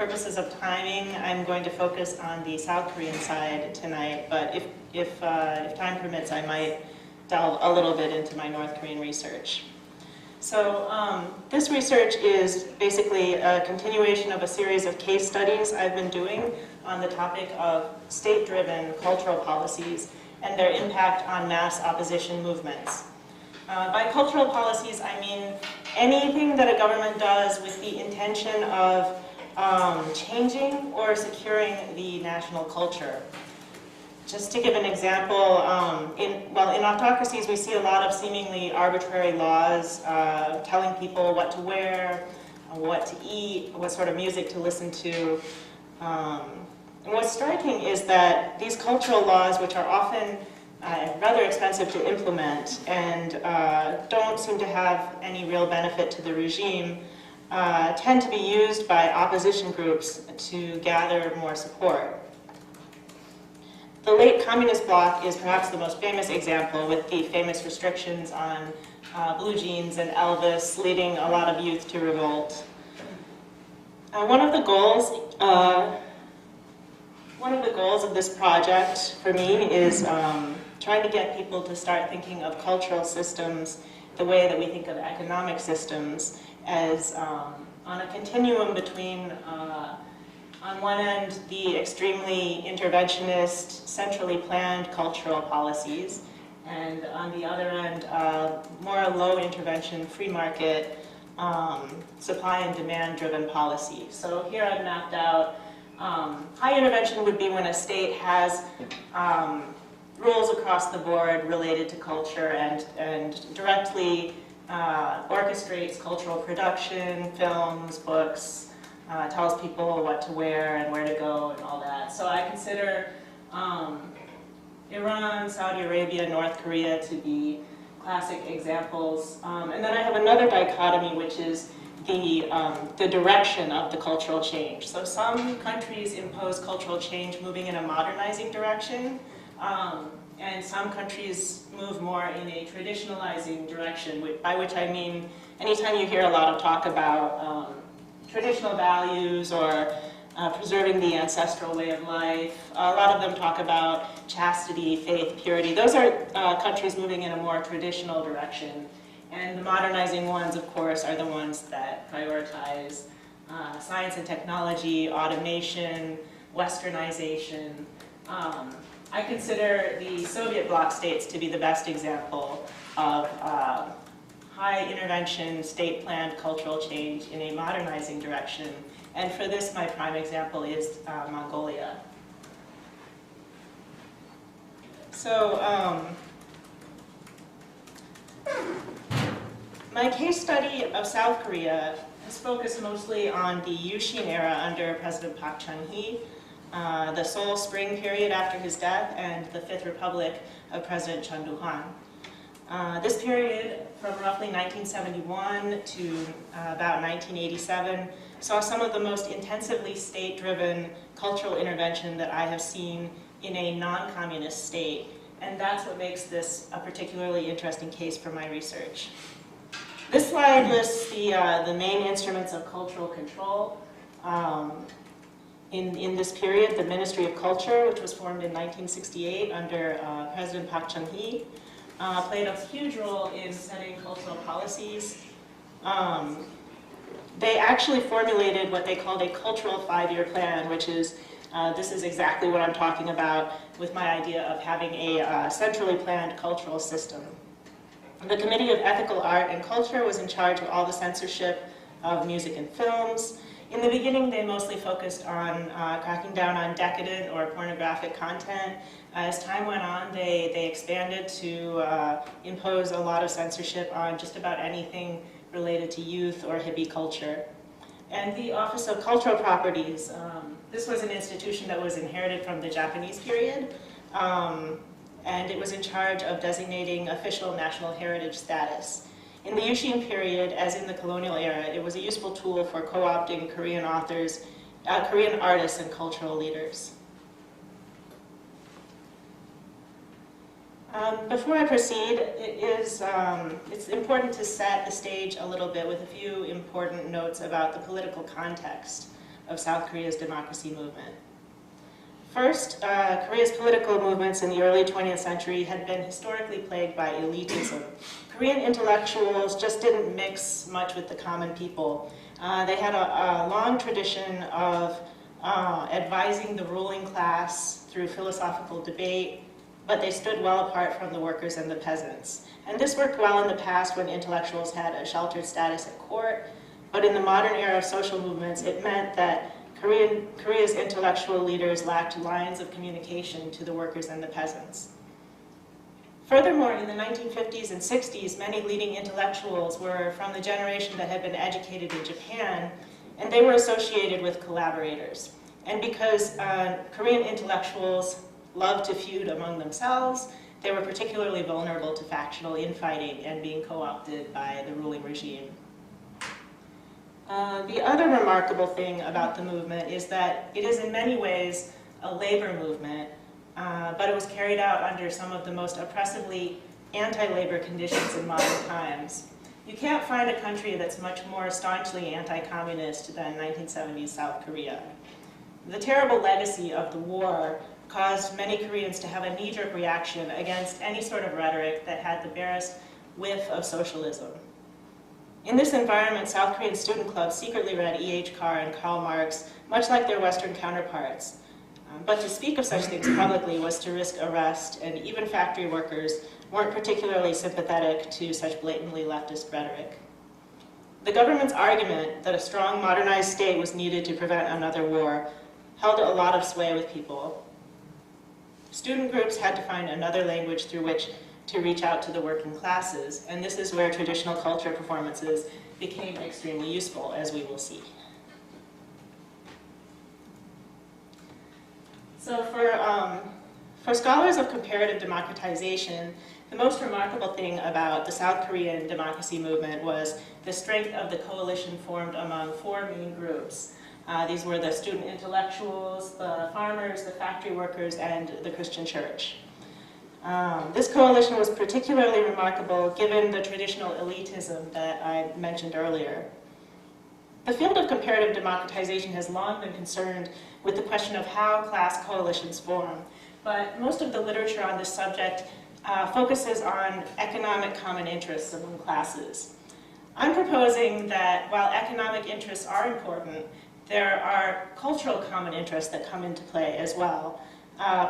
purposes of timing, I'm going to focus on the South Korean side tonight, but if time permits, I might delve a little bit into my North Korean research. So this research is basically a continuation of a series of case studies I've been doing on the topic of state-driven cultural policies and their impact on mass opposition movements. By cultural policies, I mean anything that a government does with the intention of changing or securing the national culture. Just to give an example, in autocracies we see a lot of seemingly arbitrary laws telling people what to wear, what to eat, what sort of music to listen to. And what's striking is that these cultural laws, which are often rather expensive to implement and don't seem to have any real benefit to the regime, tend to be used by opposition groups to gather more support. The late communist bloc is perhaps the most famous example, with the famous restrictions on blue jeans and Elvis leading a lot of youth to revolt. One of the goals of this project for me is trying to get people to start thinking of cultural systems the way that we think of economic systems, as on a continuum between on one end, the extremely interventionist, centrally planned cultural policies, and on the other end, more low intervention, free market, supply and demand driven policy. So here I've mapped out high intervention would be when a state has rules across the board related to culture and directly orchestrates cultural production, films, books, tells people what to wear and where to go and all that. So I consider Iran, Saudi Arabia, North Korea to be classic examples. And then I have another dichotomy, which is the direction of the cultural change. So some countries impose cultural change moving in a modernizing direction, and some countries move more in a traditionalizing direction, by which I mean anytime you hear a lot of talk about traditional values or preserving the ancestral way of life, a lot of them talk about chastity, faith, purity. Those are countries moving in a more traditional direction. And the modernizing ones, of course, are the ones that prioritize science and technology, automation, westernization. I consider the Soviet bloc states to be the best example of high intervention, state-planned cultural change in a modernizing direction. And for this, my prime example is Mongolia. So, my case study of South Korea has focused mostly on the Yushin era under President Park Chung-hee, the Seoul Spring period after his death, and the Fifth Republic of President Chun Doo-hwan. This period, from roughly 1971 to about 1987, saw some of the most intensively state-driven cultural intervention that I have seen in a non-communist state, and that's what makes this a particularly interesting case for my research. This slide lists the main instruments of cultural control. In this period, the Ministry of Culture, which was formed in 1968 under President Park Chung-hee, played a huge role in setting cultural policies. They actually formulated what they called a cultural 5-year plan, which is, this is exactly what I'm talking about with my idea of having a centrally planned cultural system. The Committee of Ethical Art and Culture was in charge of all the censorship of music and films. In the beginning, they mostly focused on cracking down on decadent or pornographic content. As time went on, they expanded to impose a lot of censorship on just about anything related to youth or hippie culture. And the Office of Cultural Properties, this was an institution that was inherited from the Japanese period, and it was in charge of designating official national heritage status. In the Yushin period, as in the colonial era, it was a useful tool for co-opting Korean authors, Korean artists, and cultural leaders. Before I proceed, it's important to set the stage a little bit with a few important notes about the political context of South Korea's democracy movement. First, Korea's political movements in the early 20th century had been historically plagued by elitism. Korean intellectuals just didn't mix much with the common people. They had a long tradition of advising the ruling class through philosophical debate, but they stood well apart from the workers and the peasants. And this worked well in the past when intellectuals had a sheltered status at court, but in the modern era of social movements, it meant that Korea's intellectual leaders lacked lines of communication to the workers and the peasants. Furthermore, in the 1950s and 60s, many leading intellectuals were from the generation that had been educated in Japan, and they were associated with collaborators. And because Korean intellectuals loved to feud among themselves, they were particularly vulnerable to factional infighting and being co-opted by the ruling regime. The other remarkable thing about the movement is that it is in many ways a labor movement, but it was carried out under some of the most oppressively anti-labor conditions in modern times. You can't find a country that's much more staunchly anti-communist than 1970s South Korea. The terrible legacy of the war caused many Koreans to have a knee-jerk reaction against any sort of rhetoric that had the barest whiff of socialism. In this environment, South Korean student clubs secretly read E.H. Carr and Karl Marx, much like their Western counterparts. But to speak of such things publicly was to risk arrest, and even factory workers weren't particularly sympathetic to such blatantly leftist rhetoric. The government's argument that a strong, modernized state was needed to prevent another war held a lot of sway with people. Student groups had to find another language through which to reach out to the working classes, and this is where traditional culture performances became extremely useful, as we will see. So for scholars of comparative democratization, the most remarkable thing about the South Korean democracy movement was the strength of the coalition formed among four main groups. These were the student intellectuals, the farmers, the factory workers, and the Christian church. This coalition was particularly remarkable given the traditional elitism that I mentioned earlier. The field of comparative democratization has long been concerned with the question of how class coalitions form, but most of the literature on this subject focuses on economic common interests among classes. I'm proposing that while economic interests are important, there are cultural common interests that come into play as well,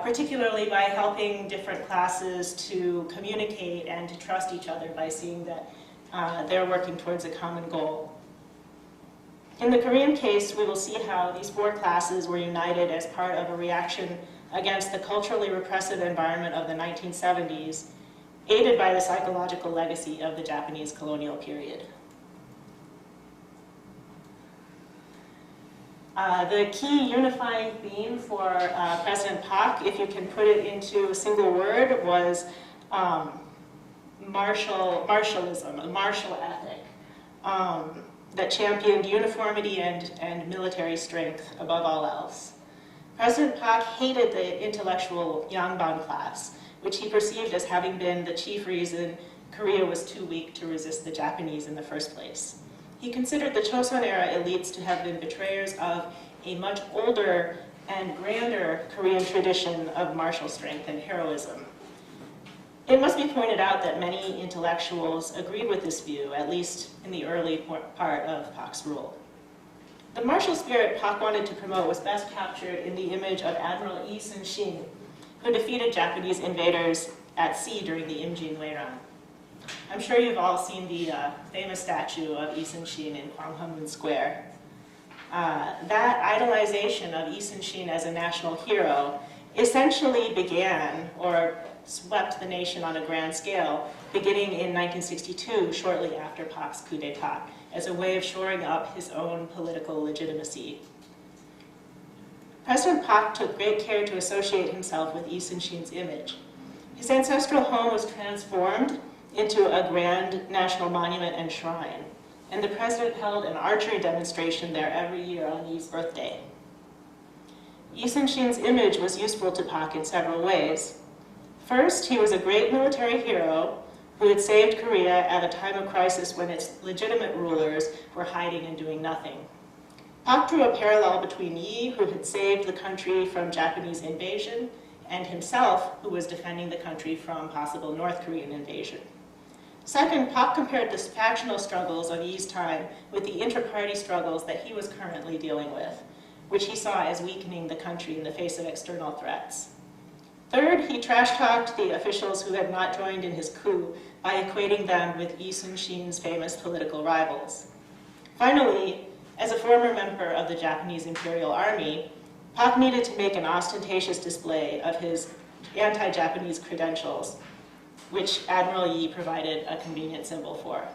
particularly by helping different classes to communicate and to trust each other by seeing that they're working towards a common goal. In the Korean case, we will see how these four classes were united as part of a reaction against the culturally repressive environment of the 1970s, aided by the psychological legacy of the Japanese colonial period. The key unifying theme for President Park, if you can put it into a single word, was martialism, a martial ethic that championed uniformity and military strength above all else. President Park hated the intellectual Yangban class, which he perceived as having been the chief reason Korea was too weak to resist the Japanese in the first place. He considered the Chosun-era elites to have been betrayers of a much older and grander Korean tradition of martial strength and heroism. It must be pointed out that many intellectuals agreed with this view, at least in the early part of Park's rule. The martial spirit Park wanted to promote was best captured in the image of Admiral Yushin, who defeated Japanese invaders at sea during the Imjin Weiran. I'm sure you've all seen the famous statue of Yushin in Gwanghwamun Square. That idolization of Yushin as a national hero essentially began, or swept the nation on a grand scale, beginning in 1962, shortly after Park's coup d'etat, as a way of shoring up his own political legitimacy. President Park took great care to associate himself with Yushin's image. His ancestral home was transformed into a grand national monument and shrine, and the president held an archery demonstration there every year on Yi's birthday. Yushin's image was useful to Park in several ways. First, he was a great military hero who had saved Korea at a time of crisis when its legitimate rulers were hiding and doing nothing. Pak drew a parallel between Yi, who had saved the country from Japanese invasion, and himself, who was defending the country from possible North Korean invasion. Second, Pak compared the factional struggles of Yi's time with the inter-party struggles that he was currently dealing with, which he saw as weakening the country in the face of external threats. Third, he trash-talked the officials who had not joined in his coup by equating them with Yushin's famous political rivals. Finally, as a former member of the Japanese Imperial Army, Pak needed to make an ostentatious display of his anti-Japanese credentials, which Admiral Yi provided a convenient symbol for.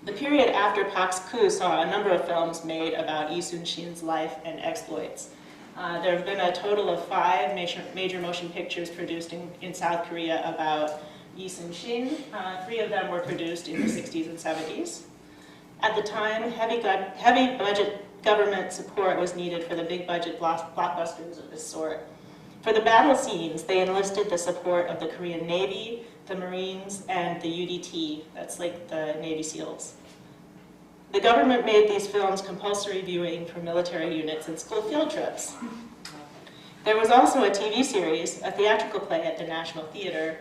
The period after Pak's coup saw a number of films made about Yushin's life and exploits. There have been a total of 5 major motion pictures produced in South Korea about Yushin. 3 of them were produced in the 60s and 70s. At the time, heavy budget government support was needed for the big budget blockbusters of this sort. For the battle scenes, they enlisted the support of the Korean Navy, the Marines, and the UDT, that's like the Navy SEALs. The government made these films compulsory viewing for military units and school field trips. There was also a TV series, a theatrical play at the National Theater,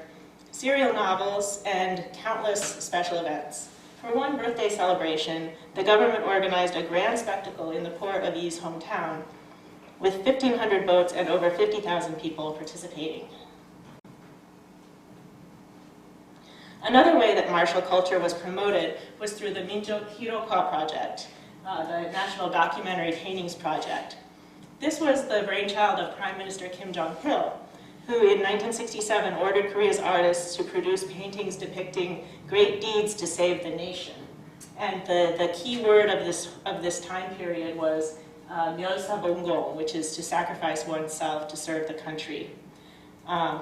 serial novels, and countless special events. For one birthday celebration, the government organized a grand spectacle in the port of Yi's hometown, with 1,500 boats and over 50,000 people participating. Another way that martial culture was promoted was through the Minjok Hirokwa project, the National Documentary Paintings Project. This was the brainchild of Prime Minister Kim Jong-il, who in 1967 ordered Korea's artists to produce paintings depicting great deeds to save the nation. And the key word of this time period was 멸사봉공, which is to sacrifice oneself to serve the country.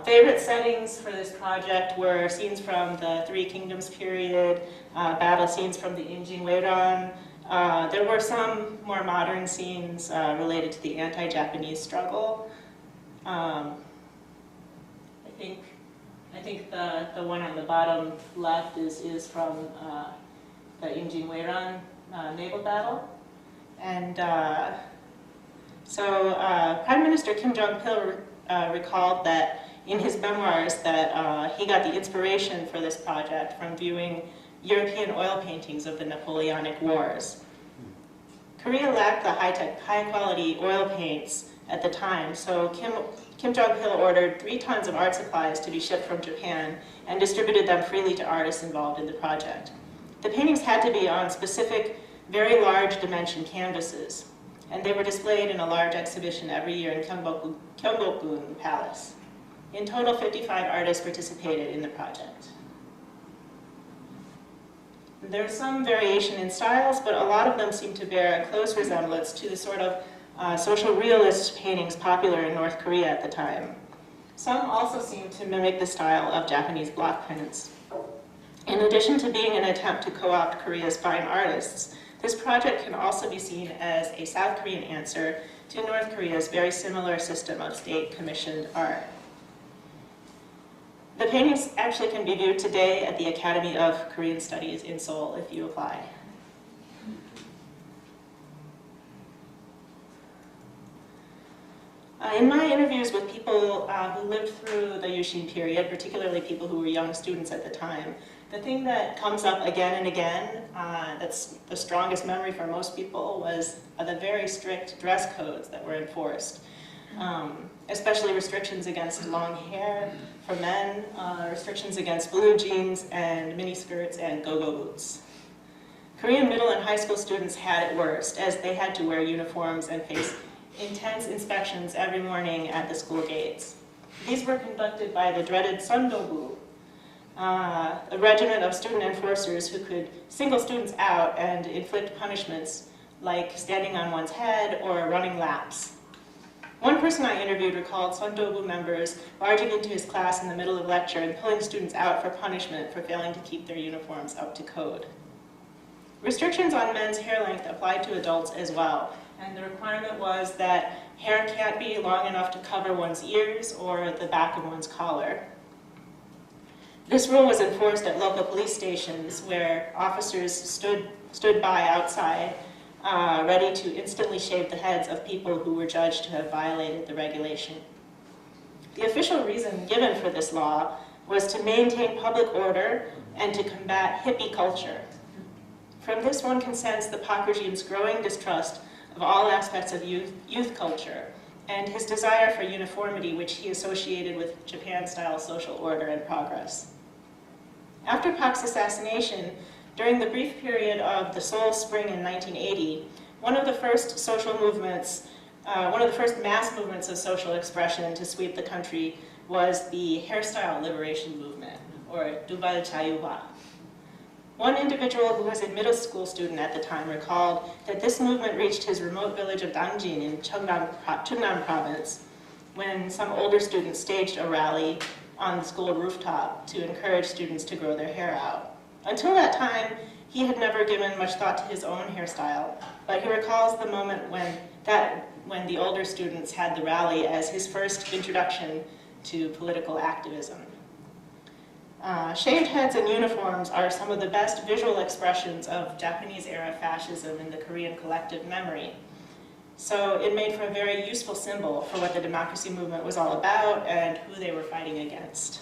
Favorite settings for this project were scenes from the Three Kingdoms period, battle scenes from the Injingweran. There were some more modern scenes related to the anti-Japanese struggle. I think the one on the bottom left is from the Injingweran naval battle. And Prime Minister Kim Jong-il recalled that in his memoirs that he got the inspiration for this project from viewing European oil paintings of the Napoleonic Wars. Korea lacked the high-quality oil paints at the time, so Kim Jong-il ordered 3 tons of art supplies to be shipped from Japan and distributed them freely to artists involved in the project. The paintings had to be on specific, very large dimension canvases, and they were displayed in a large exhibition every year in Gyeongbokgung Palace. In total, 55 artists participated in the project. There's some variation in styles, but a lot of them seem to bear a close resemblance to the sort of social realist paintings popular in North Korea at the time. Some also seem to mimic the style of Japanese block prints. In addition to being an attempt to co-opt Korea's fine artists, this project can also be seen as a South Korean answer to North Korea's very similar system of state-commissioned art. The paintings actually can be viewed today at the Academy of Korean Studies in Seoul if you apply. In my interviews with people who lived through the Yushin period, particularly people who were young students at the time, the thing that comes up again and again, that's the strongest memory for most people, was the very strict dress codes that were enforced. Especially restrictions against long hair for men, restrictions against blue jeans and miniskirts and go-go boots. Korean middle and high school students had it worst, as they had to wear uniforms and face intense inspections every morning at the school gates. These were conducted by the dreaded Sundobu, a regiment of student enforcers who could single students out and inflict punishments like standing on one's head or running laps. One person I interviewed recalled Sundobu members barging into his class in the middle of lecture and pulling students out for punishment for failing to keep their uniforms up to code. Restrictions on men's hair length applied to adults as well, and the requirement was that hair can't be long enough to cover one's ears or the back of one's collar. This rule was enforced at local police stations where officers stood by outside, ready to instantly shave the heads of people who were judged to have violated the regulation. The official reason given for this law was to maintain public order and to combat hippie culture. From this, one can sense the Pak regime's growing distrust of all aspects of youth culture and his desire for uniformity, which he associated with Japan-style social order and progress. After Pak's assassination, during the brief period of the Seoul Spring in 1980, one of the first mass movements of social expression to sweep the country was the hairstyle liberation movement, or Dubal Chayuwa. One individual who was a middle school student at the time recalled that this movement reached his remote village of Dangjin in Chungnam province when some older students staged a rally on the school rooftop to encourage students to grow their hair out. Until that time, he had never given much thought to his own hairstyle, but he recalls the moment when the older students had the rally as his first introduction to political activism. Shaved heads and uniforms are some of the best visual expressions of Japanese-era fascism in the Korean collective memory. So it made for a very useful symbol for what the democracy movement was all about and who they were fighting against.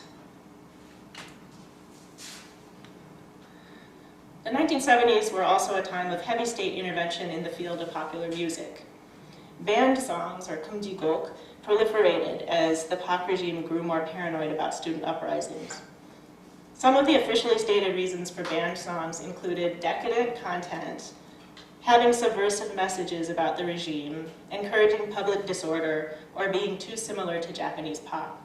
The 1970s were also a time of heavy state intervention in the field of popular music. Banned songs, or kumjigok, proliferated as the Pak regime grew more paranoid about student uprisings. Some of the officially stated reasons for banned songs included decadent content, having subversive messages about the regime, encouraging public disorder, or being too similar to Japanese pop.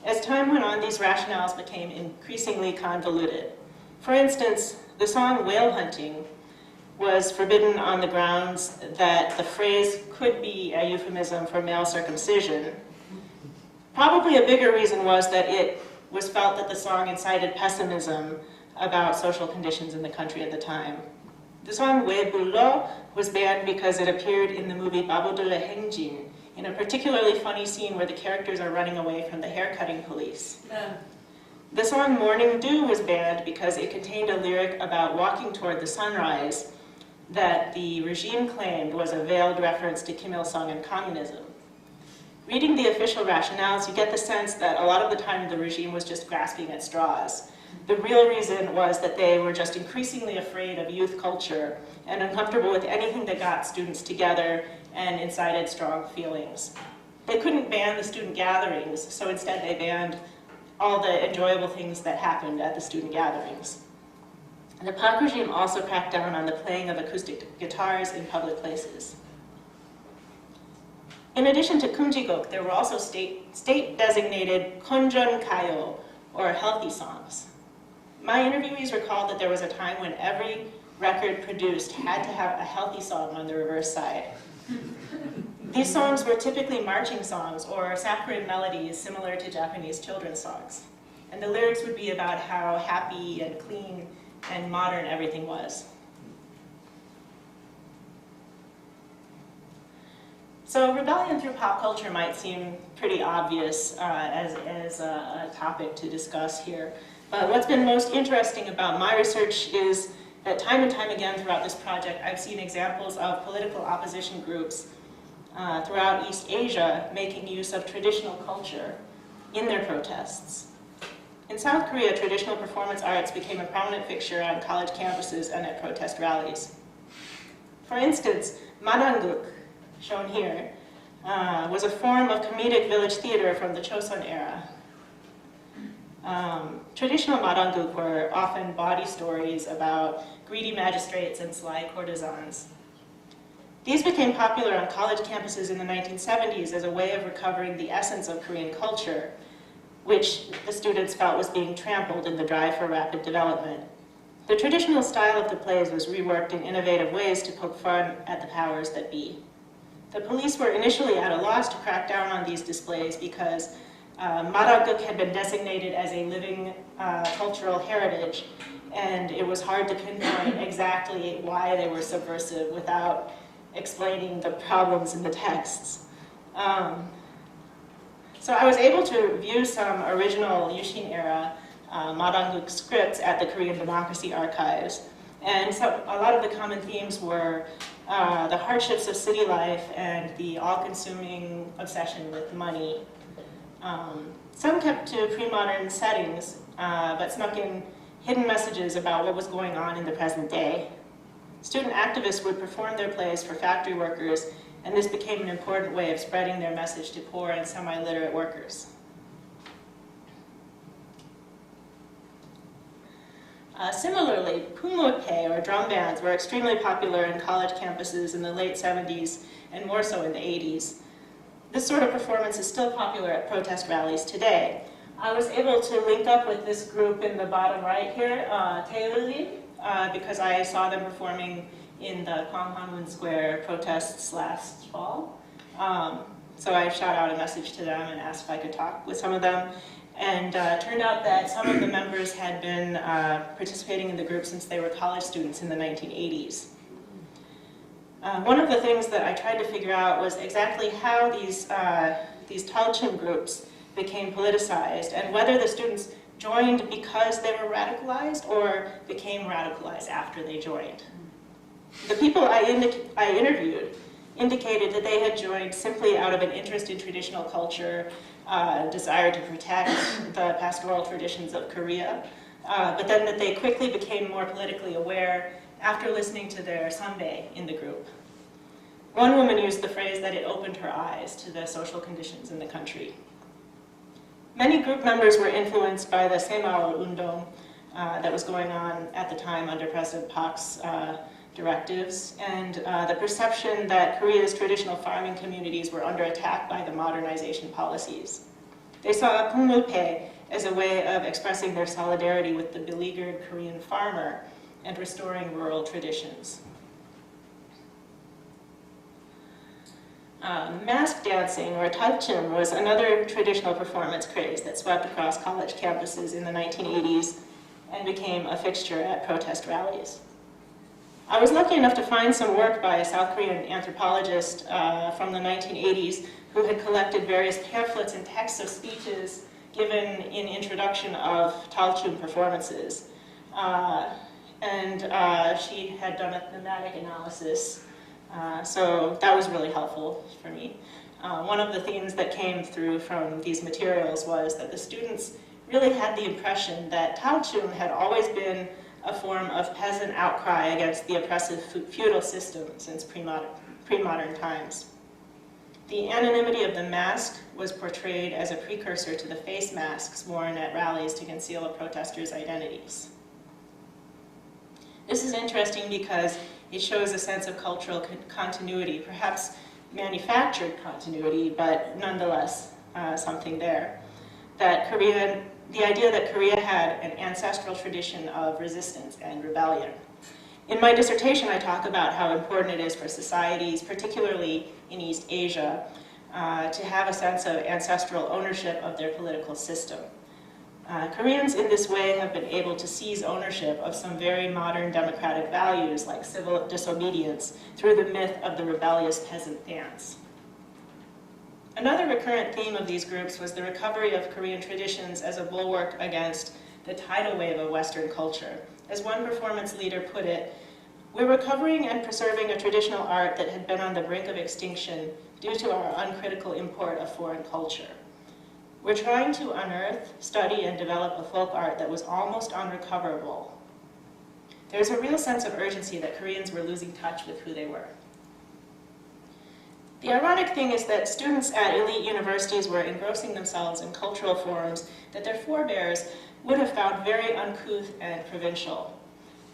As time went on, these rationales became increasingly convoluted. For instance, the song Whale Hunting was forbidden on the grounds that the phrase could be a euphemism for male circumcision. Probably a bigger reason was that it was felt that the song incited pessimism about social conditions in the country at the time. The song We Bullo was banned because it appeared in the movie Babodole Hengjin, in a particularly funny scene where the characters are running away from the haircutting police. The song Morning Dew was banned because it contained a lyric about walking toward the sunrise that the regime claimed was a veiled reference to Kim Il-sung and communism. Reading the official rationales, you get the sense that a lot of the time the regime was just grasping at straws. The real reason was that they were just increasingly afraid of youth culture and uncomfortable with anything that got students together and incited strong feelings. They couldn't ban the student gatherings, so instead they banned all the enjoyable things that happened at the student gatherings. The Pak regime also cracked down on the playing of acoustic guitars in public places. In addition to kumjigok, there were also state-designated konjon kayo, or healthy songs. My interviewees recalled that there was a time when every record produced had to have a healthy song on the reverse side. These songs were typically marching songs or saccharine melodies similar to Japanese children's songs. And the lyrics would be about how happy and clean and modern everything was. So rebellion through pop culture might seem pretty obvious as a topic to discuss here. But what's been most interesting about my research is that time and time again throughout this project, I've seen examples of political opposition groups throughout East Asia making use of traditional culture in their protests. In South Korea, traditional performance arts became a prominent fixture on college campuses and at protest rallies. For instance, madanguk, shown here, was a form of comedic village theater from the Chosun era. Traditional madanguk were often body stories about greedy magistrates and sly courtesans. These became popular on college campuses in the 1970s as a way of recovering the essence of Korean culture, which the students felt was being trampled in the drive for rapid development. The traditional style of the plays was reworked in innovative ways to poke fun at the powers that be. The police were initially at a loss to crack down on these displays because madanguk had been designated as a living cultural heritage, and it was hard to pinpoint exactly why they were subversive without explaining the problems in the texts. So I was able to view some original Yushin era Madanguk scripts at the Korean Democracy Archives. And so a lot of the common themes were the hardships of city life and the all-consuming obsession with money. Some kept to pre-modern settings, but snuck in hidden messages about what was going on in the present day. Student activists would perform their plays for factory workers, and this became an important way of spreading their message to poor and semi-literate workers. Similarly, pumulpe, or drum bands, were extremely popular in college campuses in the late 70s and more so in the 80s. This sort of performance is still popular at protest rallies today. I was able to link up with this group in the bottom right here, Taeulli, because I saw them performing in the Gwanghwamun Square protests last fall. So I shot out a message to them and asked if I could talk with some of them. And it turned out that some of the members had been participating in the group since they were college students in the 1980s. One of the things that I tried to figure out was exactly how these Talchum groups became politicized, and whether the students joined because they were radicalized or became radicalized after they joined. The people I interviewed indicated that they had joined simply out of an interest in traditional culture, desire to protect the pastoral traditions of Korea, but then that they quickly became more politically aware after listening to their sanbei in the group. One woman used the phrase that it opened her eyes to the social conditions in the country. Many group members were influenced by the Saemaul Undong that was going on at the time under President Park's directives, and the perception that Korea's traditional farming communities were under attack by the modernization policies. They saw pumulpe as a way of expressing their solidarity with the beleaguered Korean farmer and restoring rural traditions. Mask dancing, or Talchum, was another traditional performance craze that swept across college campuses in the 1980s and became a fixture at protest rallies. I was lucky enough to find some work by a South Korean anthropologist from the 1980s who had collected various pamphlets and texts of speeches given in introduction of Talchum performances. She had done a thematic analysis, so that was really helpful for me. One of the themes that came through from these materials was that the students really had the impression that Talchum had always been a form of peasant outcry against the oppressive feudal system since pre-modern times. The anonymity of the mask was portrayed as a precursor to the face masks worn at rallies to conceal a protester's identities. This is interesting because it shows a sense of cultural continuity, perhaps manufactured continuity, but nonetheless something there. The idea that Korea had an ancestral tradition of resistance and rebellion. In my dissertation, I talk about how important it is for societies, particularly in East Asia, to have a sense of ancestral ownership of their political system. Koreans in this way have been able to seize ownership of some very modern democratic values like civil disobedience through the myth of the rebellious peasant dance. Another recurrent theme of these groups was the recovery of Korean traditions as a bulwark against the tidal wave of Western culture. As one performance leader put it, "We're recovering and preserving a traditional art that had been on the brink of extinction due to our uncritical import of foreign culture. We're trying to unearth, study, and develop a folk art that was almost unrecoverable." There's a real sense of urgency that Koreans were losing touch with who they were. The ironic thing is that students at elite universities were engrossing themselves in cultural forms that their forebears would have found very uncouth and provincial.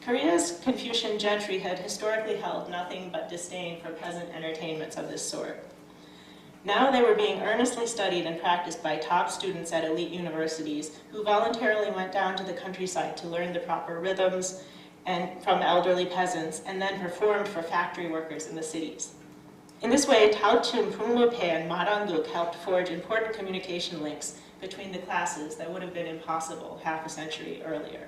Korea's Confucian gentry had historically held nothing but disdain for peasant entertainments of this sort. Now they were being earnestly studied and practiced by top students at elite universities who voluntarily went down to the countryside to learn the proper rhythms and from elderly peasants, and then performed for factory workers in the cities. In this way, Talchum, Pumulpe, and Maranguk helped forge important communication links between the classes that would have been impossible half a century earlier.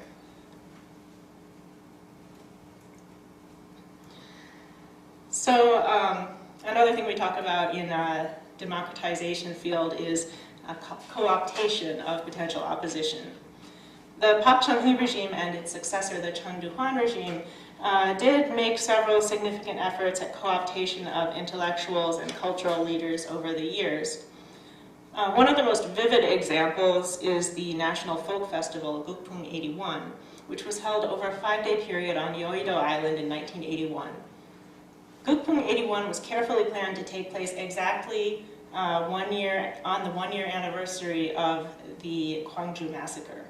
So another thing we talk about in democratization field is co-optation of potential opposition. the Park Chung-hee regime and its successor, the Chun Doo-hwan regime, did make several significant efforts at co-optation of intellectuals and cultural leaders over the years. One of the most vivid examples is the National Folk Festival, Gukpung 81, which was held over a 5-day period on Yeouido Island in 1981. Gukpung 81 was carefully planned to take place exactly on the 1-year anniversary of the Gwangju massacre.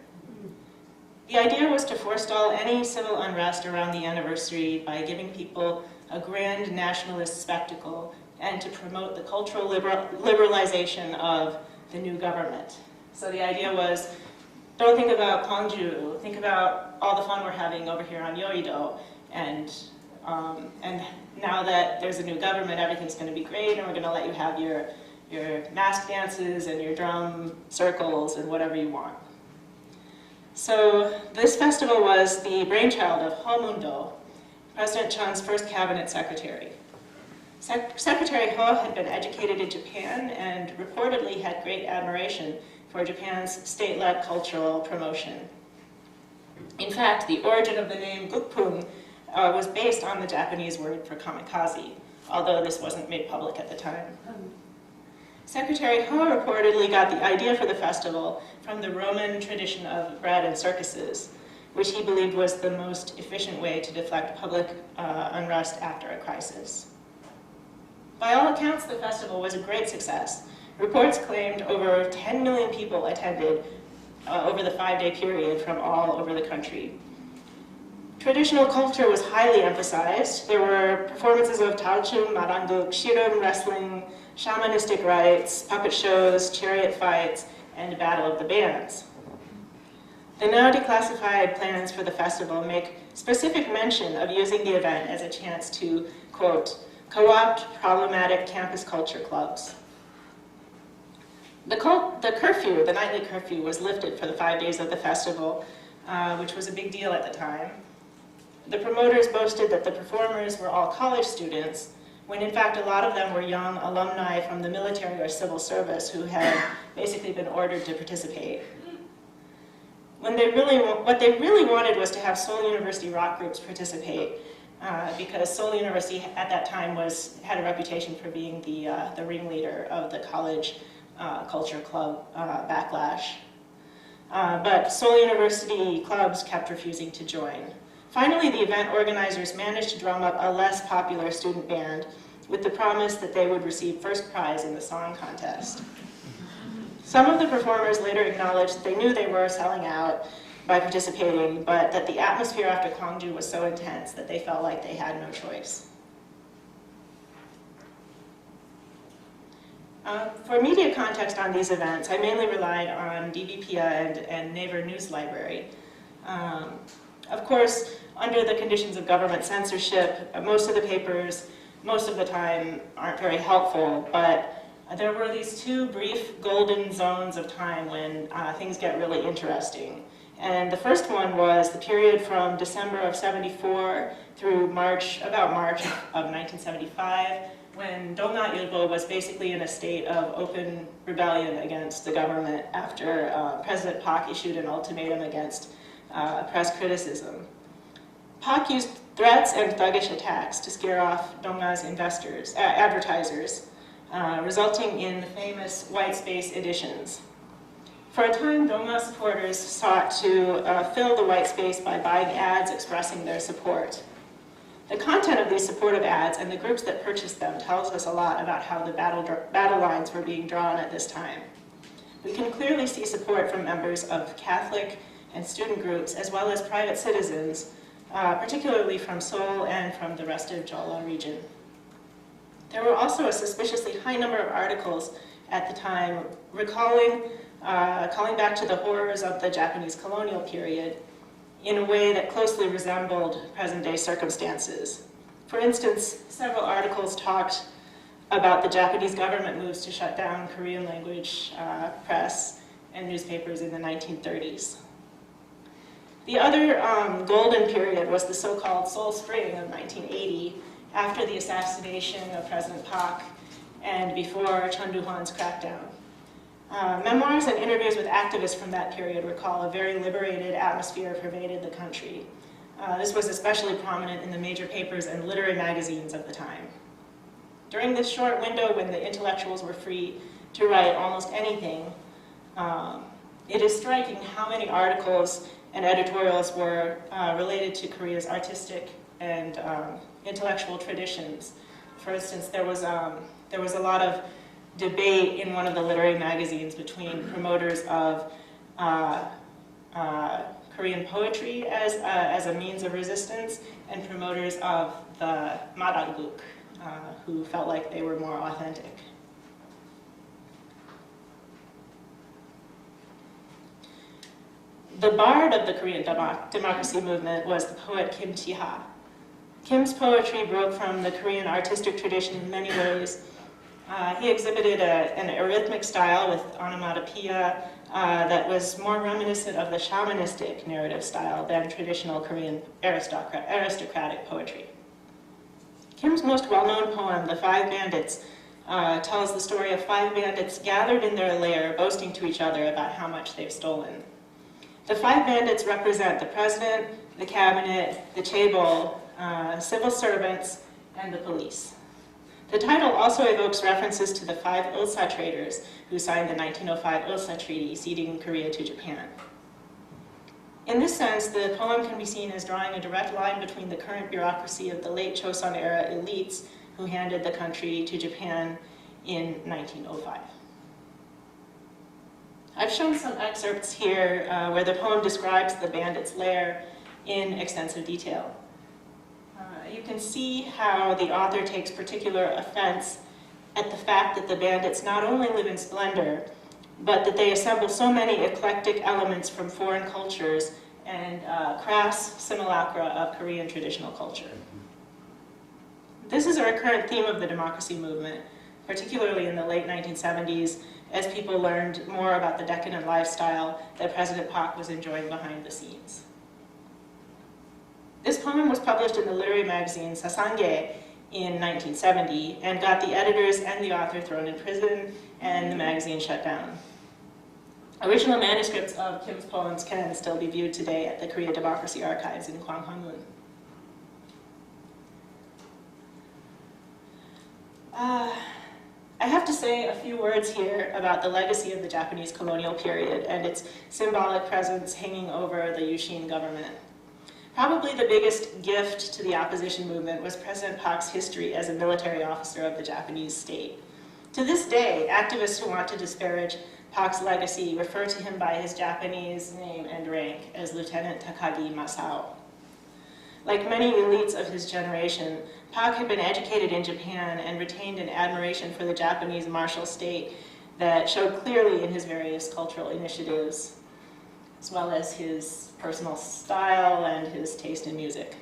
The idea was to forestall any civil unrest around the anniversary by giving people a grand nationalist spectacle and to promote the cultural liberalization of the new government. So the idea was, don't think about Gwangju, think about all the fun we're having over here on Yeouido, and now that there's a new government, everything's going to be great, and we're going to let you have your mask dances and your drum circles and whatever you want. So this festival was the brainchild of Ho Mun-do, President Chun's first cabinet secretary. Secretary Ho had been educated in Japan and reportedly had great admiration for Japan's state-led cultural promotion. In fact, the origin of the name Gukpung was based on the Japanese word for kamikaze, although this wasn't made public at the time. Secretary Ho reportedly got the idea for the festival from the Roman tradition of bread and circuses, which he believed was the most efficient way to deflect public unrest after a crisis. By all accounts, the festival was a great success. Reports claimed over 10 million people attended over the 5-day period from all over the country. Traditional culture was highly emphasized. There were performances of Taochung, Maranguk, Shirum, wrestling, shamanistic rites, puppet shows, chariot fights, and a battle of the bands. The now declassified plans for the festival make specific mention of using the event as a chance to, quote, co-opt problematic campus culture clubs. The curfew, the nightly curfew, was lifted for the 5 days of the festival, which was a big deal at the time. The promoters boasted that the performers were all college students, when in fact a lot of them were young alumni from the military or civil service who had basically been ordered to participate. What they really wanted was to have Seoul University rock groups participate, because Seoul University at that time had a reputation for being the ringleader of the college culture club backlash. But Seoul University clubs kept refusing to join. Finally, the event organizers managed to drum up a less popular student band with the promise that they would receive first prize in the song contest. Some of the performers later acknowledged that they knew they were selling out by participating, but that the atmosphere after Gwangju was so intense that they felt like they had no choice. For media context on these events, I mainly relied on DBPA and Naver News Library. Of course, under the conditions of government censorship, most of the papers, most of the time, aren't very helpful, but there were these 2 brief golden zones of time when things get really interesting. And the first one was the period from December of '74 through about March of 1975, when Donga Ilbo was basically in a state of open rebellion against the government after President Park issued an ultimatum against press criticism. Park used threats and thuggish attacks to scare off Donga's advertisers, resulting in the famous white space editions. For a time, Donga supporters sought to fill the white space by buying ads expressing their support. The content of these supportive ads and the groups that purchased them tells us a lot about how the battle lines were being drawn at this time. We can clearly see support from members of Catholic and student groups, as well as private citizens, particularly from Seoul and from the rest of Jeolla region. There were also a suspiciously high number of articles at the time calling back to the horrors of the Japanese colonial period in a way that closely resembled present-day circumstances. For instance, several articles talked about the Japanese government moves to shut down Korean language press and newspapers in the 1930s. The other golden period was the so-called Seoul Spring of 1980, after the assassination of President Park and before Chun Doo-hwan's crackdown. Memoirs and interviews with activists from that period recall a very liberated atmosphere pervaded the country. This was especially prominent in the major papers and literary magazines of the time. During this short window when the intellectuals were free to write almost anything, it is striking how many articles and editorials were related to Korea's artistic and intellectual traditions. For instance, there was a lot of debate in one of the literary magazines between promoters of Korean poetry as a means of resistance and promoters of the Madangguk, who felt like they were more authentic. The bard of the Korean democracy movement was the poet Kim Chi-ha. Kim's poetry broke from the Korean artistic tradition in many ways. He exhibited an arrhythmic style with onomatopoeia that was more reminiscent of the shamanistic narrative style than traditional Korean aristocratic poetry. Kim's most well-known poem, The Five Bandits, tells the story of 5 bandits gathered in their lair, boasting to each other about how much they've stolen. The 5 bandits represent the president, the cabinet, the chaebol, civil servants, and the police. The title also evokes references to the 5 Ilsa traders who signed the 1905 Ilsa Treaty, ceding Korea to Japan. In this sense, the poem can be seen as drawing a direct line between the current bureaucracy of the late Chosun-era elites who handed the country to Japan in 1905. I've shown some excerpts here where the poem describes the bandits' lair in extensive detail. You can see how the author takes particular offense at the fact that the bandits not only live in splendor, but that they assemble so many eclectic elements from foreign cultures and crass simulacra of Korean traditional culture. This is a recurrent theme of the democracy movement, particularly in the late 1970s, as people learned more about the decadent lifestyle that President Park was enjoying behind the scenes. This poem was published in the literary magazine Sasange in 1970 and got the editors and the author thrown in prison and the magazine shut down. Original manuscripts of Kim's poems can still be viewed today at the Korea Democracy Archives in Gwanghwamun. I have to say a few words here about the legacy of the Japanese colonial period and its symbolic presence hanging over the Yushin government. Probably the biggest gift to the opposition movement was President Park's history as a military officer of the Japanese state. To this day, activists who want to disparage Park's legacy refer to him by his Japanese name and rank as Lieutenant Takagi Masao. Like many elites of his generation, Park had been educated in Japan and retained an admiration for the Japanese martial state that showed clearly in his various cultural initiatives, as well as his personal style and his taste in music.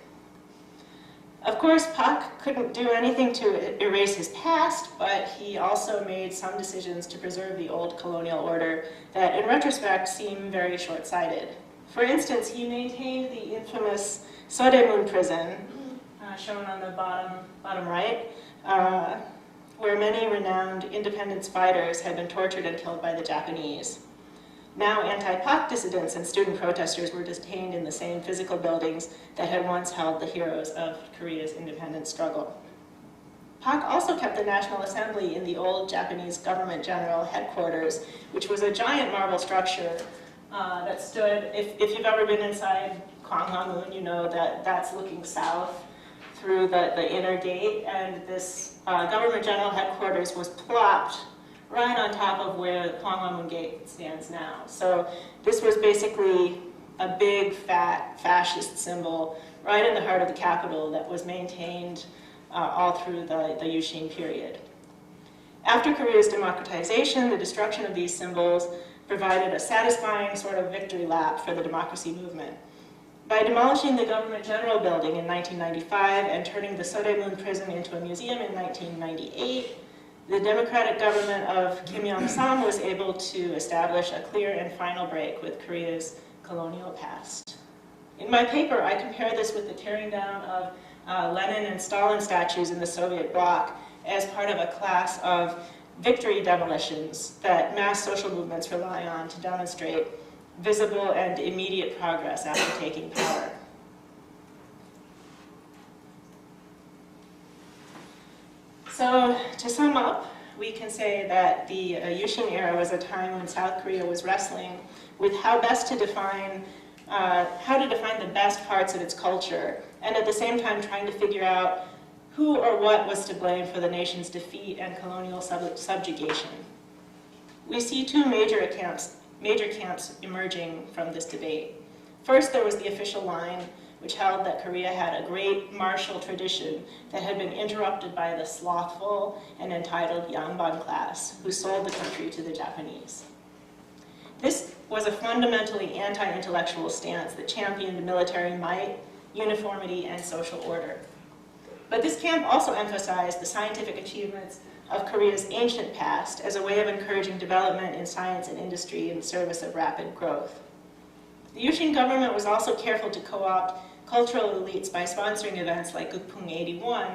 Of course, Park couldn't do anything to erase his past, but he also made some decisions to preserve the old colonial order that, in retrospect, seem very short-sighted. For instance, he maintained the infamous Sodaemun prison, shown on the bottom right, where many renowned independence fighters had been tortured and killed by the Japanese. Now anti-Pak dissidents and student protesters were detained in the same physical buildings that had once held the heroes of Korea's independence struggle. Pak also kept the National Assembly in the old Japanese government general headquarters, which was a giant marble structure that stood, if you've ever been inside Gwanghwamun, you know that that's looking south through the inner gate, and this government general headquarters was plopped right on top of where the Gwanghwamun Gate stands now. So this was basically a big, fat, fascist symbol right in the heart of the capital that was maintained all through the Yushin period. After Korea's democratization, the destruction of these symbols provided a satisfying sort of victory lap for the democracy movement. By demolishing the government general building in 1995 and turning the Sodaemun prison into a museum in 1998, the democratic government of Kim Il-sung was able to establish a clear and final break with Korea's colonial past. In my paper, I compare this with the tearing down of Lenin and Stalin statues in the Soviet bloc as part of a class of victory demolitions that mass social movements rely on to demonstrate visible and immediate progress after taking power. So, to sum up, we can say that the Yushin era was a time when South Korea was wrestling with how to define the best parts of its culture, and at the same time trying to figure out who or what was to blame for the nation's defeat and colonial subjugation. We see two major camps emerging from this debate. First, there was the official line, which held that Korea had a great martial tradition that had been interrupted by the slothful and entitled Yangban class, who sold the country to the Japanese. This was a fundamentally anti-intellectual stance that championed military might, uniformity, and social order. But this camp also emphasized the scientific achievements of Korea's ancient past as a way of encouraging development in science and industry in service of rapid growth. The Yushin government was also careful to co-opt cultural elites by sponsoring events like Gukpung 81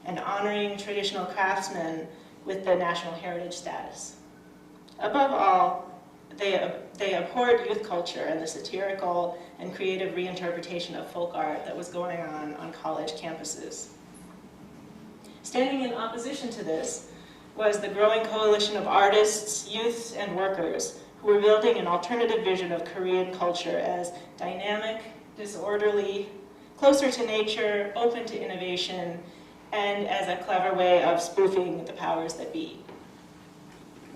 and honoring traditional craftsmen with the national heritage status. Above all, they abhorred youth culture and the satirical and creative reinterpretation of folk art that was going on college campuses. Standing in opposition to this was the growing coalition of artists, youths, and workers who were building an alternative vision of Korean culture as dynamic, disorderly, closer to nature, open to innovation, and as a clever way of spoofing the powers that be.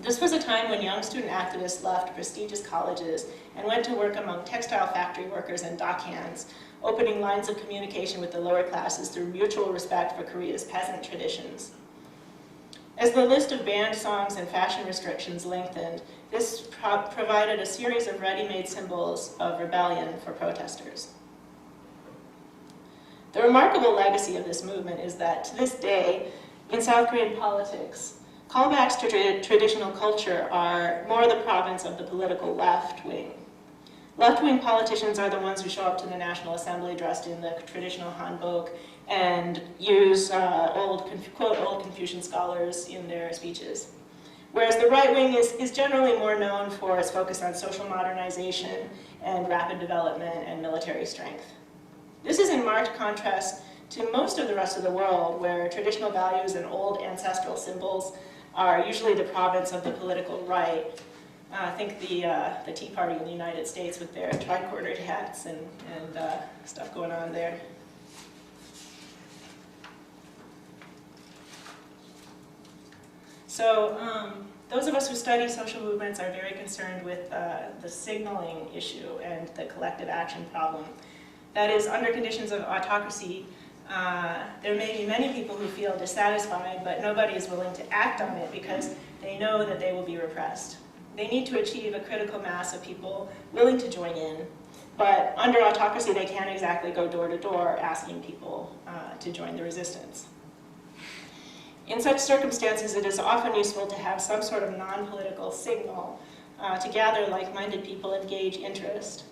This was a time when young student activists left prestigious colleges and went to work among textile factory workers and dockhands, opening lines of communication with the lower classes through mutual respect for Korea's peasant traditions. As the list of banned songs and fashion restrictions lengthened, this provided a series of ready-made symbols of rebellion for protesters. The remarkable legacy of this movement is that, to this day, in South Korean politics, callbacks to traditional culture are more the province of the political left wing. Left-wing politicians are the ones who show up to the National Assembly dressed in the traditional hanbok and use quote, old Confucian scholars in their speeches. Whereas the right wing is generally more known for its focus on social modernization and rapid development and military strength. This is in marked contrast to most of the rest of the world, where traditional values and old ancestral symbols are usually the province of the political right. Think the Tea Party in the United States with their tri-cornered hats and stuff going on there. So those of us who study social movements are very concerned with the signaling issue and the collective action problem. That is, under conditions of autocracy, there may be many people who feel dissatisfied, but nobody is willing to act on it because they know that they will be repressed. They need to achieve a critical mass of people willing to join in, but under autocracy they can't exactly go door to door asking people to join the resistance. In such circumstances, it is often useful to have some sort of non-political signal to gather like-minded people and gauge interest.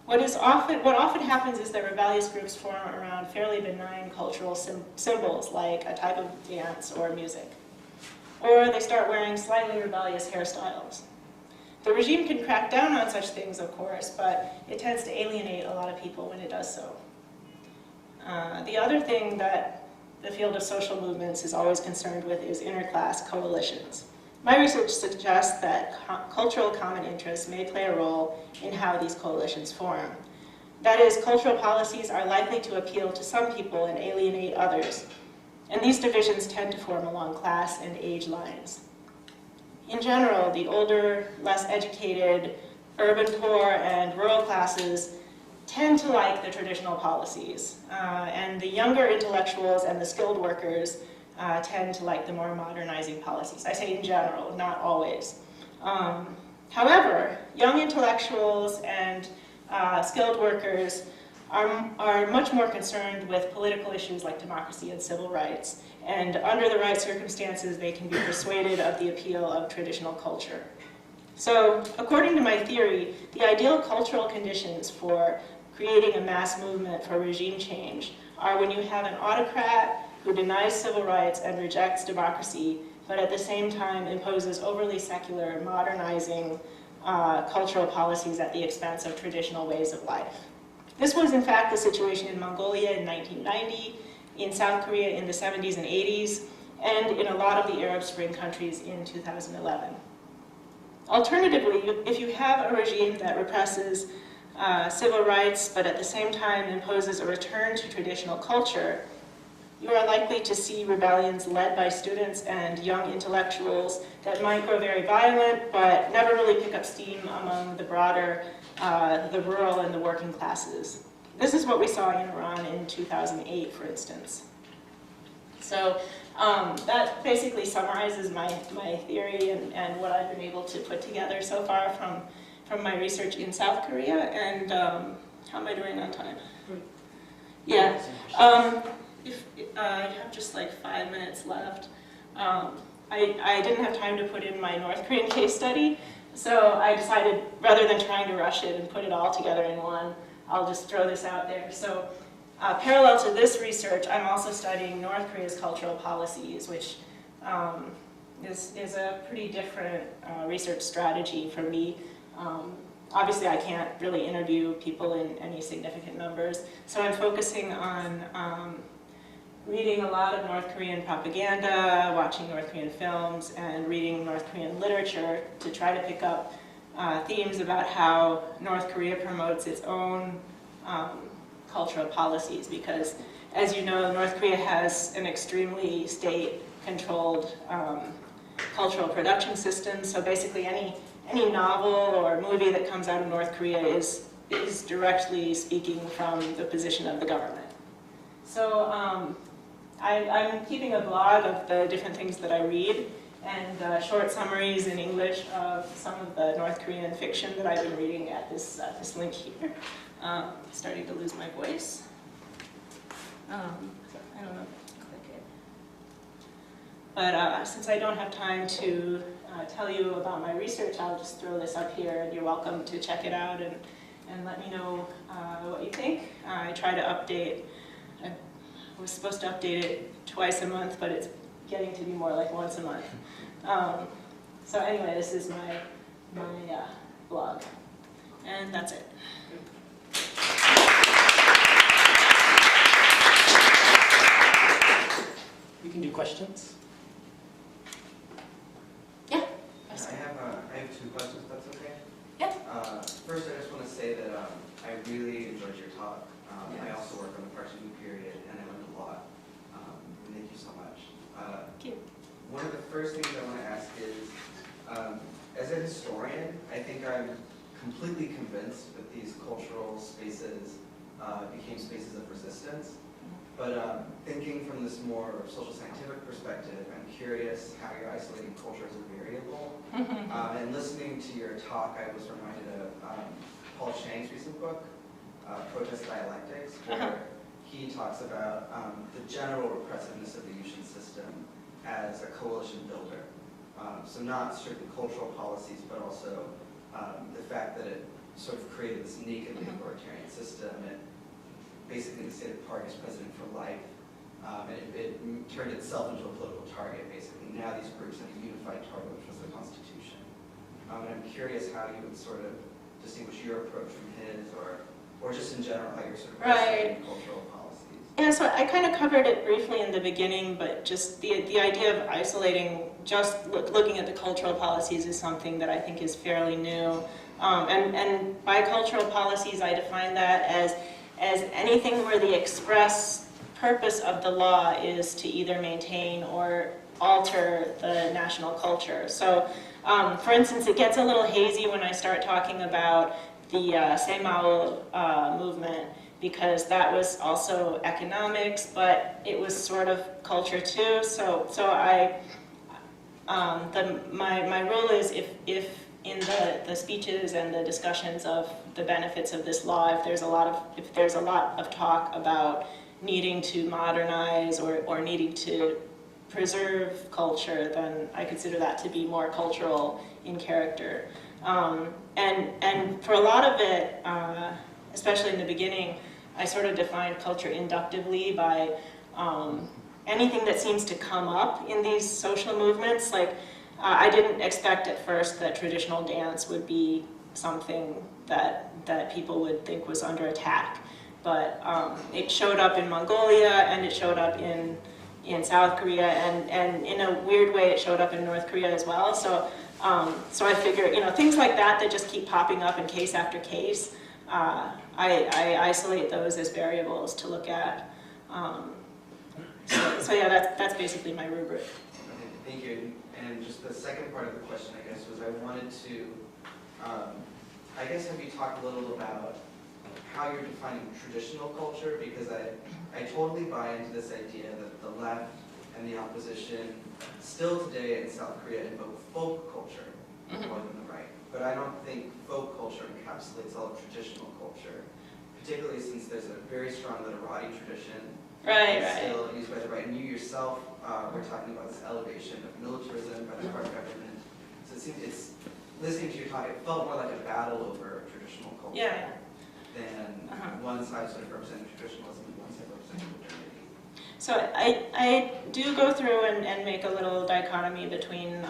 What often happens is that rebellious groups form around fairly benign cultural symbols like a type of dance or music. Or they start wearing slightly rebellious hairstyles. The regime can crack down on such things, of course, but it tends to alienate a lot of people when it does so. The other thing that the field of social movements is always concerned with is interclass coalitions. My research suggests that cultural common interests may play a role in how these coalitions form. That is, cultural policies are likely to appeal to some people and alienate others, and these divisions tend to form along class and age lines. In general, the older, less educated, urban poor, and rural classes tend to like the traditional policies, and the younger intellectuals and the skilled workers tend to like the more modernizing policies. I say in general, not always. However, young intellectuals and skilled workers are much more concerned with political issues like democracy and civil rights, and under the right circumstances, they can be persuaded of the appeal of traditional culture. So, according to my theory, the ideal cultural conditions for creating a mass movement for regime change are when you have an autocrat who denies civil rights and rejects democracy, but at the same time imposes overly secular, modernizing cultural policies at the expense of traditional ways of life. This was in fact the situation in Mongolia in 1990, in South Korea in the 70s and 80s, and in a lot of the Arab Spring countries in 2011. Alternatively, if you have a regime that represses civil rights, but at the same time imposes a return to traditional culture, you are likely to see rebellions led by students and young intellectuals that might grow very violent, but never really pick up steam among the broader, the rural and the working classes. This is what we saw in Iran in 2008, for instance. So that basically summarizes my theory and what I've been able to put together so far from my research in South Korea. And how am I doing on time? Yeah. If I have just like 5 minutes left. I didn't have time to put in my North Korean case study, so I decided rather than trying to rush it and put it all together in one, I'll just throw this out there. So parallel to this research, I'm also studying North Korea's cultural policies, which is a pretty different research strategy for me. Obviously, I can't really interview people in any significant numbers, so I'm focusing on reading a lot of North Korean propaganda, watching North Korean films, and reading North Korean literature to try to pick up themes about how North Korea promotes its own cultural policies, because, as you know, North Korea has an extremely state-controlled cultural production system, so basically any novel or movie that comes out of North Korea is directly speaking from the position of the government. So I'm keeping a blog of the different things that I read and short summaries in English of some of the North Korean fiction that I've been reading at this link here. Starting to lose my voice. I don't know, click it. But since I don't have time to tell you about my research, I'll just throw this up here, and you're welcome to check it out and let me know what you think. I try to update. I was supposed to update it twice a month, but it's getting to be more like once a month. So anyway, this is my blog, and that's it. We can do questions. Yeah. I have 2 questions, if that's okay? Yeah. First, I just want to say that I really enjoyed your talk. Yes. I also work on the Park City period, and I learned a lot. Thank you so much. Thank you. One of the first things I want to ask is, as a historian, I think I'm completely convinced that these cultural spaces became spaces of resistance. But thinking from this more social scientific perspective, I'm curious how you're isolating culture as a variable. And listening to your talk, I was reminded of Paul Chang's recent book, Protest Dialectics, where he talks about the general repressiveness of the Yushin system as a coalition builder. So not strictly cultural policies, but also the fact that it sort of created this nakedly authoritarian system. And basically the state of party is president for life. And it turned itself into a political target, basically. Now these groups have a unified target, which was the Constitution. And I'm curious how you would sort of distinguish your approach from his, or just in general, how you're sort of isolating cultural policies. Yeah, so I kind of covered it briefly in the beginning, but just the idea of isolating, just looking at the cultural policies is something that I think is fairly new. And by cultural policies, I define that as anything where the express purpose of the law is to either maintain or alter the national culture. So, for instance, it gets a little hazy when I start talking about the Seimao movement, because that was also economics, but it was sort of culture too. So my rule is if in the speeches and the discussions of the benefits of this law, if there's a lot of talk about needing to modernize or needing to preserve culture, then I consider that to be more cultural in character. And for a lot of it, especially in the beginning, I sort of defined culture inductively by anything that seems to come up in these social movements. Like, I didn't expect at first that traditional dance would be something that people would think was under attack. But it showed up in Mongolia, and it showed up in South Korea, and in a weird way it showed up in North Korea as well. So I figure, things like that just keep popping up in case after case. I isolate those as variables to look at. So yeah, that's basically my rubric. Okay, thank you. And just the second part of the question, I guess, was I wanted to, I guess, have you talked a little about how you're defining traditional culture? Because I totally buy into this idea that the left and the opposition still today in South Korea invoke folk culture more than the right. But I don't think folk culture encapsulates all of traditional culture, particularly since there's a very strong literati tradition. Right. Still used by the right. And you yourself were talking about this elevation of militarism by the part of government. So it seems, listening to your talk, it felt more like a battle over traditional culture than one side sort of representing traditionalism and one side representing modernity. So I do go through and make a little dichotomy between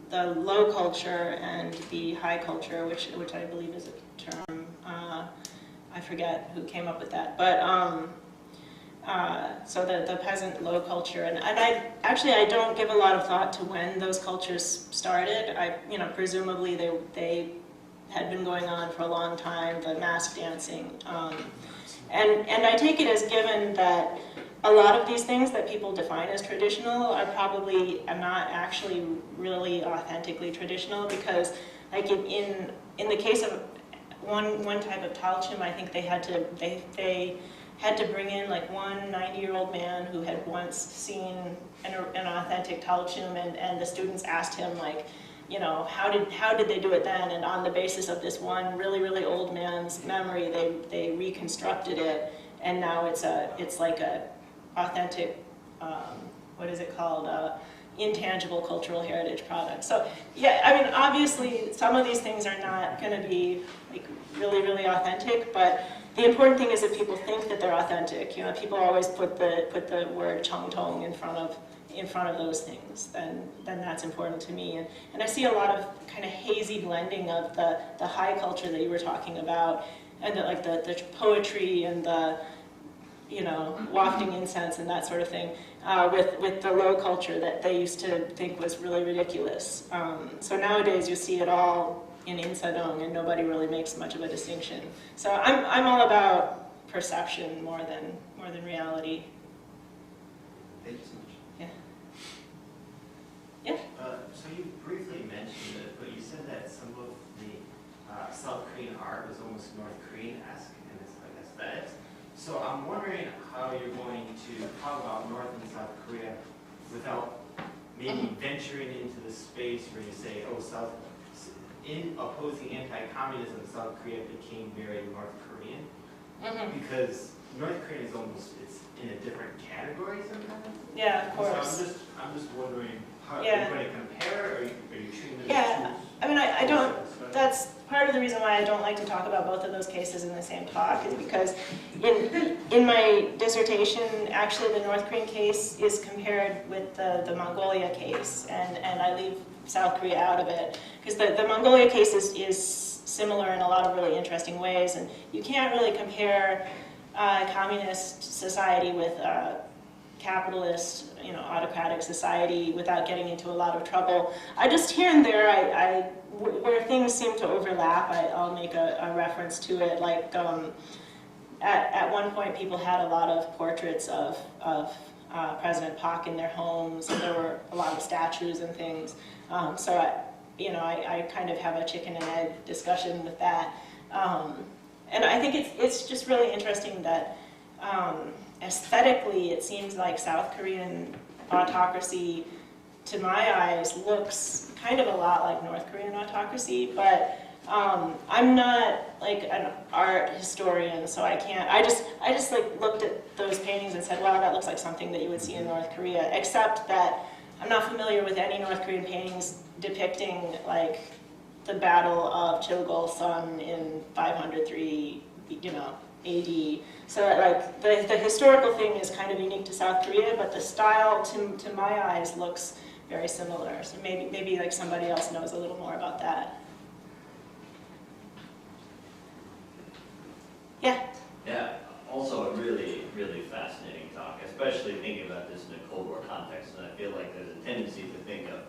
the low culture and the high culture, which I believe is a term. I forget who came up with that, but so the peasant low culture, and I don't give a lot of thought to when those cultures started. Presumably they had been going on for a long time, the mask dancing, and I take it as given that a lot of these things that people define as traditional are probably not actually really authentically traditional, because like in the case of one type of talchum, I think they had to bring in like one 90-year-old man who had once seen an authentic talchum, and the students asked him, like, how did they do it then? And on the basis of this one really old man's memory, they reconstructed it, and now it's like a authentic, what is it called? Intangible cultural heritage product. So yeah, obviously some of these things are not going to be like really authentic, but the important thing is that people think that they're authentic. People always put the word chongtong in front of those things. Then that's important to me. And I see a lot of kind of hazy blending of the high culture that you were talking about, and the poetry and the wafting incense and that sort of thing, with the low culture that they used to think was really ridiculous. So nowadays you see it all in Insadong, and nobody really makes much of a distinction. So I'm all about perception more than reality. Thank you so much. Yeah. So you briefly mentioned it, but you said that some of the South Korean art was almost North Korean-esque in its aesthetics. So I'm wondering how you're going to talk about North and South Korea without maybe venturing into the space where you say, in opposing anti-communism, South Korea became very North Korean, because North Korea is it's in a different category sometimes. Yeah, of course. So I'm just wondering how are you going to compare, or are you treating them Yeah, as I don't. That's part of the reason why I don't like to talk about both of those cases in the same talk, is because in my dissertation, actually the North Korean case is compared with the Mongolia case, and I leave South Korea out of it, because the Mongolia case is similar in a lot of really interesting ways, and you can't really compare communist society with capitalist, autocratic society without getting into a lot of trouble. I just here and there, where things seem to overlap, I'll make a reference to it. Like at one point, people had a lot of portraits of President Park in their homes, and there were a lot of statues and things. So I kind of have a chicken and egg discussion with that. And I think it's just really interesting that aesthetically, it seems like South Korean autocracy, to my eyes, looks kind of a lot like North Korean autocracy, but I'm not like an art historian, so I can't. I just like looked at those paintings and said, wow, that looks like something that you would see in North Korea, except that I'm not familiar with any North Korean paintings depicting like the Battle of Chilgol-sun in 503, AD. So like the historical thing is kind of unique to South Korea, but the style, to my eyes, looks very similar. So maybe like somebody else knows a little more about that. Yeah. Yeah, also a really, really fascinating talk, especially thinking about this in a Cold War context. And I feel like there's a tendency to think of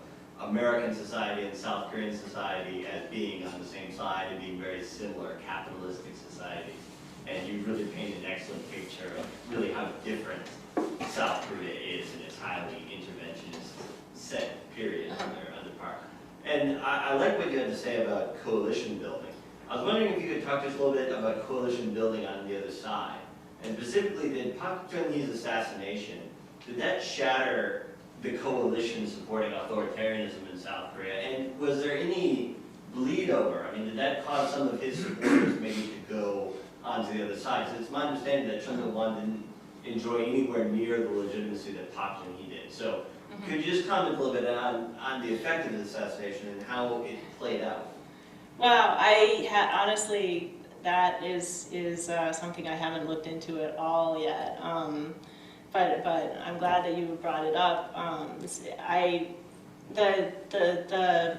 American society and South Korean society as being on the same side and being very similar capitalistic societies. And you really paint an excellent picture of really how different South Korea is in its highly interventionist set period under power. And I like what you had to say about coalition building. I was wondering if you could talk to us a little bit about coalition building on the other side. And specifically, did Park Chung-hee's assassination, did that shatter the coalition supporting authoritarianism in South Korea? And was there any bleed over? I mean, did that cause some of his supporters maybe to go onto the other side? So it's my understanding that Chung Il-won didn't enjoy anywhere near the legitimacy that Park Chung-hee did. So could you just comment a little bit on the effect of the assassination and how it played out? Wow, honestly, that is something I haven't looked into at all yet. But I'm glad that you brought it up. The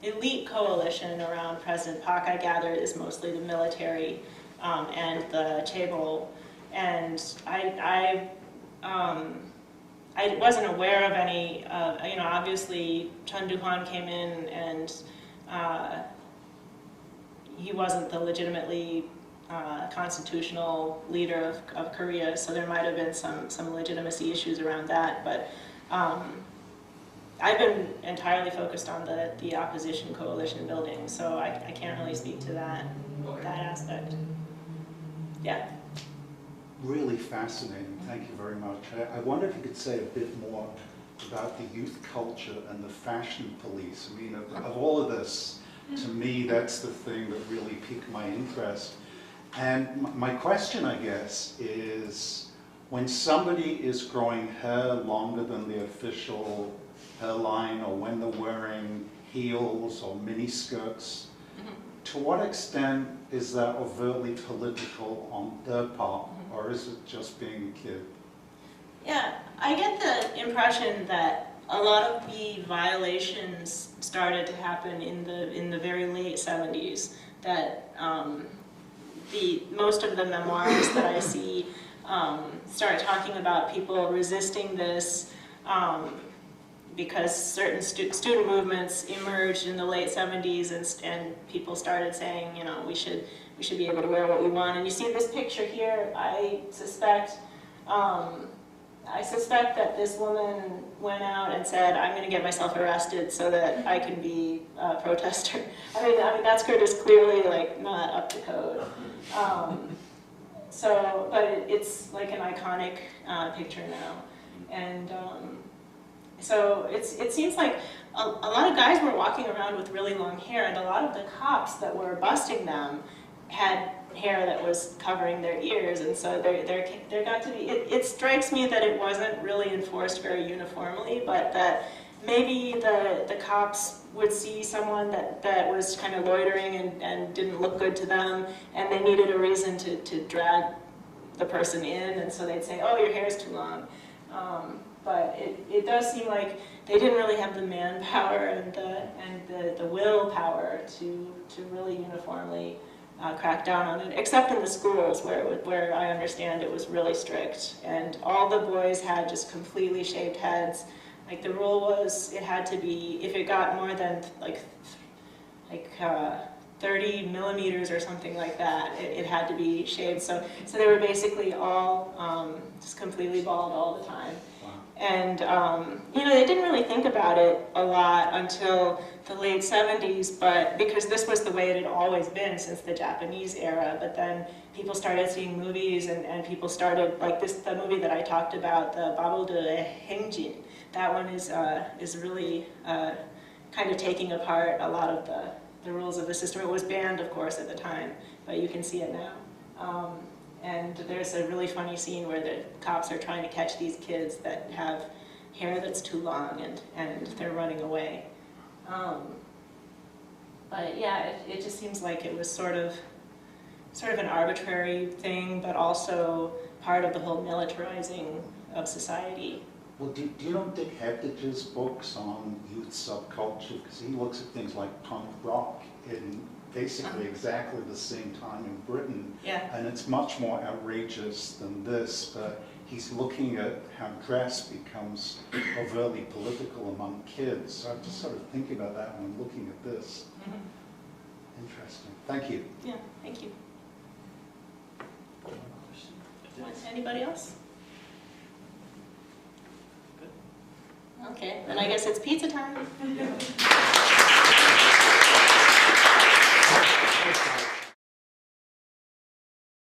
elite coalition around President Park, I gather, is mostly the military and the chaebol. And I wasn't aware of any. Obviously, Chun Doo-hwan came in and. He wasn't the legitimately constitutional leader of Korea, so there might have been some legitimacy issues around that. But I've been entirely focused on the opposition coalition building, so I can't really speak to that aspect. Yeah. Really fascinating. Thank you very much. I wonder if you could say a bit more about the youth culture and the fashion police. I mean, of all of this. To me, that's the thing that really piqued my interest. And my question, I guess, is when somebody is growing hair longer than the official hairline, or when they're wearing heels or mini skirts, to what extent is that overtly political on their part, or is it just being a kid? Yeah, I get the impression that a lot of the violations started to happen in the very late 70s. That most of the memoirs that I see start talking about people resisting this because certain student movements emerged in the late 70s, and people started saying, we should be able to wear what we want. And you see this picture here. I suspect that this woman went out and said, "I'm going to get myself arrested so that I can be a protester." I mean that skirt is clearly like not up to code. But it's like an iconic picture now, and so it seems like a lot of guys were walking around with really long hair, and a lot of the cops that were busting them had hair that was covering their ears, and so there got to be. It strikes me that it wasn't really enforced very uniformly, but that maybe the cops would see someone that was kind of loitering and didn't look good to them, and they needed a reason to drag the person in, and so they'd say, "Oh, your hair's too long." But it does seem like they didn't really have the manpower and the willpower to really uniformly crack down on it, except in the schools where I understand it was really strict, and all the boys had just completely shaved heads. Like the rule was, it had to be, if it got more than like 30 millimeters or something like that, it had to be shaved. So they were basically all just completely bald all the time. And they didn't really think about it a lot until the late 70s, but because this was the way it had always been since the Japanese era. But then people started seeing movies, and people started, like the movie that I talked about, the Babel de Hengjin. That one is really kind of taking apart a lot of the rules of the system. It was banned, of course, at the time, but you can see it now. And there's a really funny scene where the cops are trying to catch these kids that have hair that's too long, and they're running away. But yeah, it just seems like it was sort of sort of an arbitrary thing, but also part of the whole militarizing of society. Well, do you know Dick Heptage's books on youth subculture? Because he looks at things like punk rock in basically exactly the same time in Britain. Yeah. And it's much more outrageous than this, but he's looking at how dress becomes overtly political among kids. So I'm just sort of thinking about that when I'm looking at this. Interesting. Thank you. Yeah, thank you. Anybody else? Okay, then I guess it's pizza time.